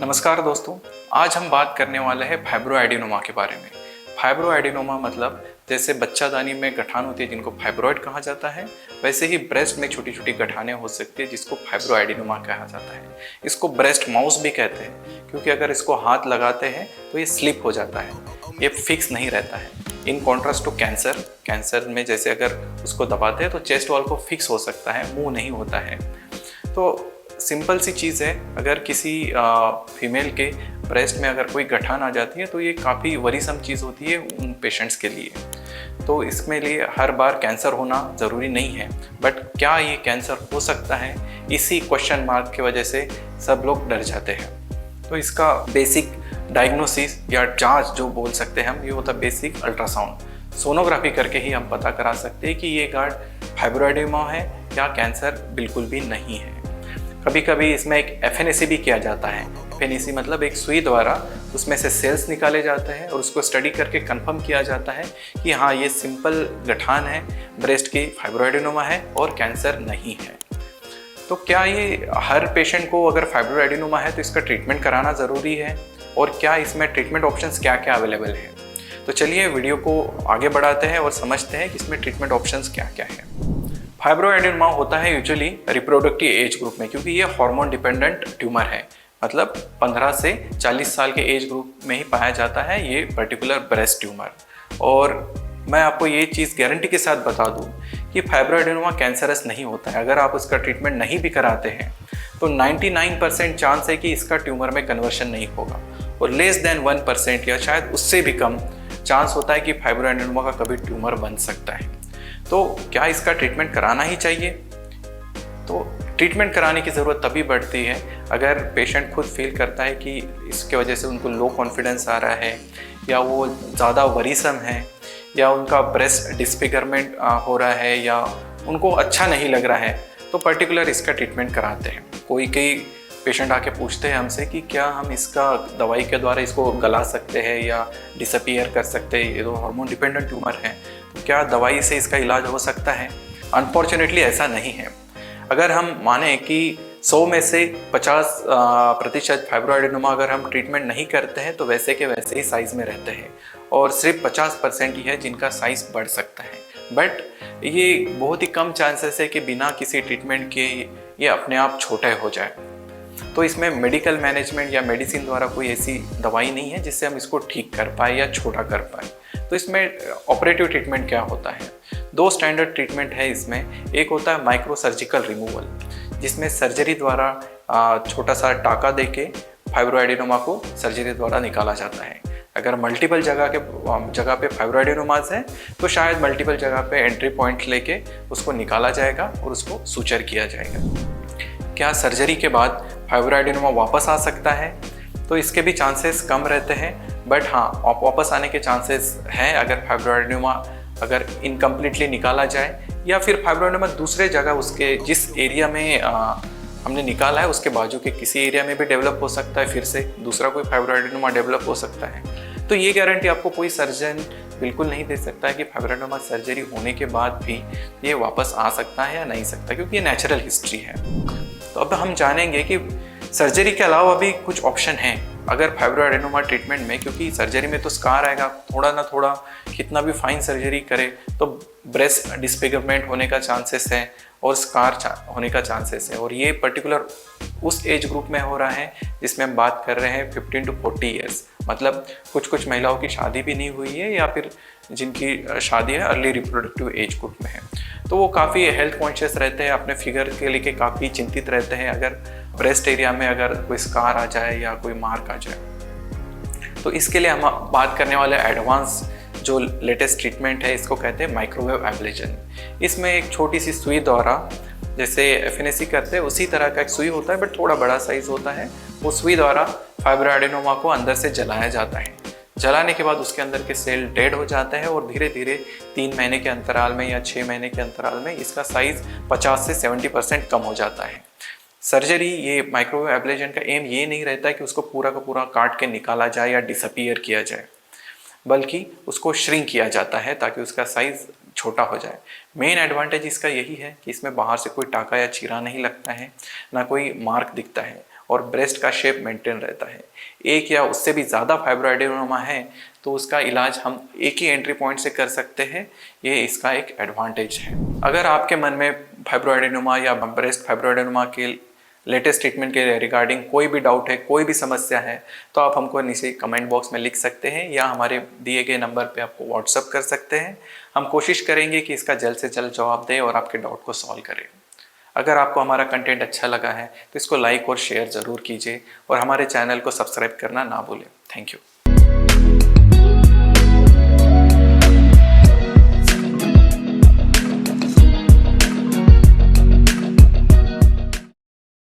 नमस्कार दोस्तों, आज हम बात करने वाले हैं फाइब्रोएडिनोमा के बारे में। फाइब्रोएडिनोमा मतलब जैसे बच्चादानी में गठान होती है जिनको फाइब्रॉइड कहा जाता है, वैसे ही ब्रेस्ट में छोटी छोटी गठानें हो सकती है जिसको फाइब्रोएडिनोमा कहा जाता है। इसको ब्रेस्ट माउस भी कहते हैं क्योंकि अगर इसको हाथ लगाते हैं तो ये स्लिप हो जाता है, ये फिक्स नहीं रहता है। इन कॉन्ट्रास्ट टू कैंसर में जैसे अगर उसको दबाते हैं तो चेस्ट वॉल को फिक्स हो सकता है, मूव नहीं होता है। तो सिंपल सी चीज़ है, अगर किसी फीमेल के ब्रेस्ट में अगर कोई गठान आ जाती है तो ये काफ़ी वरीसम चीज़ होती है उन पेशेंट्स के लिए। तो इसमें लिए हर बार कैंसर होना ज़रूरी नहीं है, बट क्या ये कैंसर हो सकता है, इसी क्वेश्चन मार्क की वजह से सब लोग डर जाते हैं। तो इसका बेसिक डायग्नोसिस या जांच जो बोल सकते हैं हम, ये होता है बेसिक अल्ट्रासाउंड। सोनोग्राफी करके ही हम पता करा सकते हैं कि ये गार्ड फाइब्रोएडिनोमा है या कैंसर बिल्कुल भी नहीं है। कभी कभी इसमें एक एफएनएसी भी किया जाता है। एफएनएसी मतलब एक सुई द्वारा उसमें से सेल्स निकाले जाते हैं और उसको स्टडी करके कंफर्म किया जाता है कि हाँ, ये सिंपल गठान है, ब्रेस्ट की फाइब्रोएडिनोमा है और कैंसर नहीं है। तो क्या ये हर पेशेंट को अगर फाइब्रोएडिनोमा है तो इसका ट्रीटमेंट कराना ज़रूरी है, और क्या इसमें ट्रीटमेंट ऑप्शंस क्या क्या अवेलेबल है? तो चलिए वीडियो को आगे बढ़ाते हैं और समझते हैं कि इसमें ट्रीटमेंट ऑप्शंस क्या क्या है। फाइब्रोएडिनोमा होता है यूजुअली रिप्रोडक्टिव एज ग्रुप में, क्योंकि ये हार्मोन डिपेंडेंट ट्यूमर है। मतलब 15 से 40 साल के एज ग्रुप में ही पाया जाता है ये पर्टिकुलर ब्रेस्ट ट्यूमर। और मैं आपको ये चीज़ गारंटी के साथ बता दूं कि फाइब्रोएडिनोमा कैंसरस नहीं होता है। अगर आप उसका ट्रीटमेंट नहीं भी कराते हैं तो 99% चांस है कि इसका ट्यूमर में कन्वर्शन नहीं होगा, और लेस देन 1% या शायद उससे भी कम चांस होता है कि फाइब्रोएडिनोमा का कभी ट्यूमर बन सकता है। तो क्या इसका ट्रीटमेंट कराना ही चाहिए? तो ट्रीटमेंट कराने की ज़रूरत तभी बढ़ती है अगर पेशेंट खुद फील करता है कि इसके वजह से उनको लो कॉन्फिडेंस आ रहा है, या वो ज़्यादा वरीसम है, या उनका ब्रेस्ट डिस्फिगरमेंट हो रहा है, या उनको अच्छा नहीं लग रहा है, तो पर्टिकुलर इसका ट्रीटमेंट कराते हैं। कई पेशेंट आके पूछते हैं हमसे कि क्या हम इसका दवाई के द्वारा इसको गला सकते हैं या डिसअपीयर कर सकते हैं, ये तो हार्मोन डिपेंडेंट ट्यूमर है, क्या दवाई से इसका इलाज हो सकता है? अनफॉर्चुनेटली ऐसा नहीं है। अगर हम माने कि 100 में से 50% फाइब्रोएडिनोमा अगर हम ट्रीटमेंट नहीं करते हैं तो वैसे के वैसे ही साइज़ में रहते हैं, और सिर्फ 50% ही है जिनका साइज़ बढ़ सकता है। बट ये बहुत ही कम चांसेस है कि बिना किसी ट्रीटमेंट के ये अपने आप छोटे हो जाए। तो इसमें मेडिकल मैनेजमेंट या मेडिसिन द्वारा कोई ऐसी दवाई नहीं है जिससे हम इसको ठीक कर पाए या छोटा कर पाए। तो इसमें ऑपरेटिव ट्रीटमेंट क्या होता है? 2 स्टैंडर्ड ट्रीटमेंट है इसमें। एक होता है माइक्रो सर्जिकल रिमूवल, जिसमें सर्जरी द्वारा छोटा सा टाका देके फाइब्रोएडिनोमा को सर्जरी द्वारा निकाला जाता है। अगर मल्टीपल जगह पे फाइब्रोएडिनोमास है तो शायद मल्टीपल जगह पे एंट्री पॉइंट लेके उसको निकाला जाएगा और उसको सूचर किया जाएगा। क्या सर्जरी के बाद फाइब्रोएडिनोमा वापस आ सकता है? तो इसके भी चांसेस कम रहते हैं, बट हाँ, वापस आने के चांसेस हैं अगर फाइब्रोएडिनोमा अगर इनकम्प्लीटली निकाला जाए, या फिर फाइब्रोएडिनोमा दूसरे जगह उसके जिस एरिया में हमने निकाला है उसके बाजू के किसी एरिया में भी डेवलप हो सकता है, फिर से दूसरा कोई फाइब्रोएडिनोमा डेवलप हो सकता है। तो ये गारंटी आपको कोई सर्जन बिल्कुल नहीं दे सकता है कि फाइब्रोएडिनोमा सर्जरी होने के बाद भी ये वापस आ सकता है या नहीं सकता, क्योंकि ये नेचुरल हिस्ट्री है। तो अब हम जानेंगे कि सर्जरी के अलावा भी कुछ ऑप्शन हैं अगर फाइब्रोएडिनोमा ट्रीटमेंट में, क्योंकि सर्जरी में तो स्कार आएगा, थोड़ा ना थोड़ा कितना भी फाइन सर्जरी करे तो ब्रेस्ट डिस्फिगरमेंट होने का चांसेस है और स्कार होने का चांसेस है। और ये पर्टिकुलर उस एज ग्रुप में हो रहा है जिसमें हम बात कर रहे हैं 15 to 40 ईयर्स। मतलब कुछ महिलाओं की शादी भी नहीं हुई है, या फिर जिनकी शादी है अर्ली रिप्रोडक्टिव एज ग्रुप में है। तो वो काफ़ी हेल्थ कॉन्शियस रहते हैं, अपने फिगर के लेके काफ़ी चिंतित रहते हैं अगर ब्रेस्ट एरिया में अगर कोई स्कार आ जाए या कोई मार्क आ जाए। तो इसके लिए हम बात करने वाले एडवांस जो लेटेस्ट ट्रीटमेंट है, इसको कहते हैं माइक्रोवेव एब्लेशन। इसमें एक छोटी सी सुई द्वारा, जैसे एफएनएसी करते हैं उसी तरह का एक सुई होता है बट थोड़ा बड़ा साइज होता है, वो सुई द्वारा फाइब्रोएडिनोमा को अंदर से जलाया जाता है। जलाने के बाद उसके अंदर के सेल डेड हो जाते हैं और धीरे धीरे 3 महीने के अंतराल में या 6 महीने के अंतराल में इसका साइज 50 से 70% कम हो जाता है। सर्जरी, ये माइक्रोवेव एब्लेशन का एम ये नहीं रहता है कि उसको पूरा का पूरा काट के निकाला जाए या डिसअपीयर किया जाए, बल्कि उसको श्रिंक किया जाता है ताकि उसका साइज छोटा हो जाए। मेन एडवांटेज इसका यही है कि इसमें बाहर से कोई टाका या चीरा नहीं लगता है, ना कोई मार्क दिखता है, और ब्रेस्ट का शेप मेंटेन रहता है। एक या उससे भी ज़्यादा फाइब्रो एडिनोमा है तो उसका इलाज हम एक ही एंट्री पॉइंट से कर सकते हैं, ये इसका एक एडवांटेज है। अगर आपके मन में फाइब्रो एडिनोमा या ब्रेस्ट फाइब्रो एडिनोमा के लेटेस्ट ट्रीटमेंट के रिगार्डिंग कोई भी डाउट है, कोई भी समस्या है, तो आप हमको नीचे कमेंट बॉक्स में लिख सकते हैं या हमारे दिए गए नंबर पे आपको व्हाट्सअप कर सकते हैं। हम कोशिश करेंगे कि इसका जल्द से जल्द जवाब दें और आपके डाउट को सॉल्व करें। अगर आपको हमारा कंटेंट अच्छा लगा है तो इसको लाइक और शेयर ज़रूर कीजिए और हमारे चैनल को सब्सक्राइब करना ना भूलें। Thank you.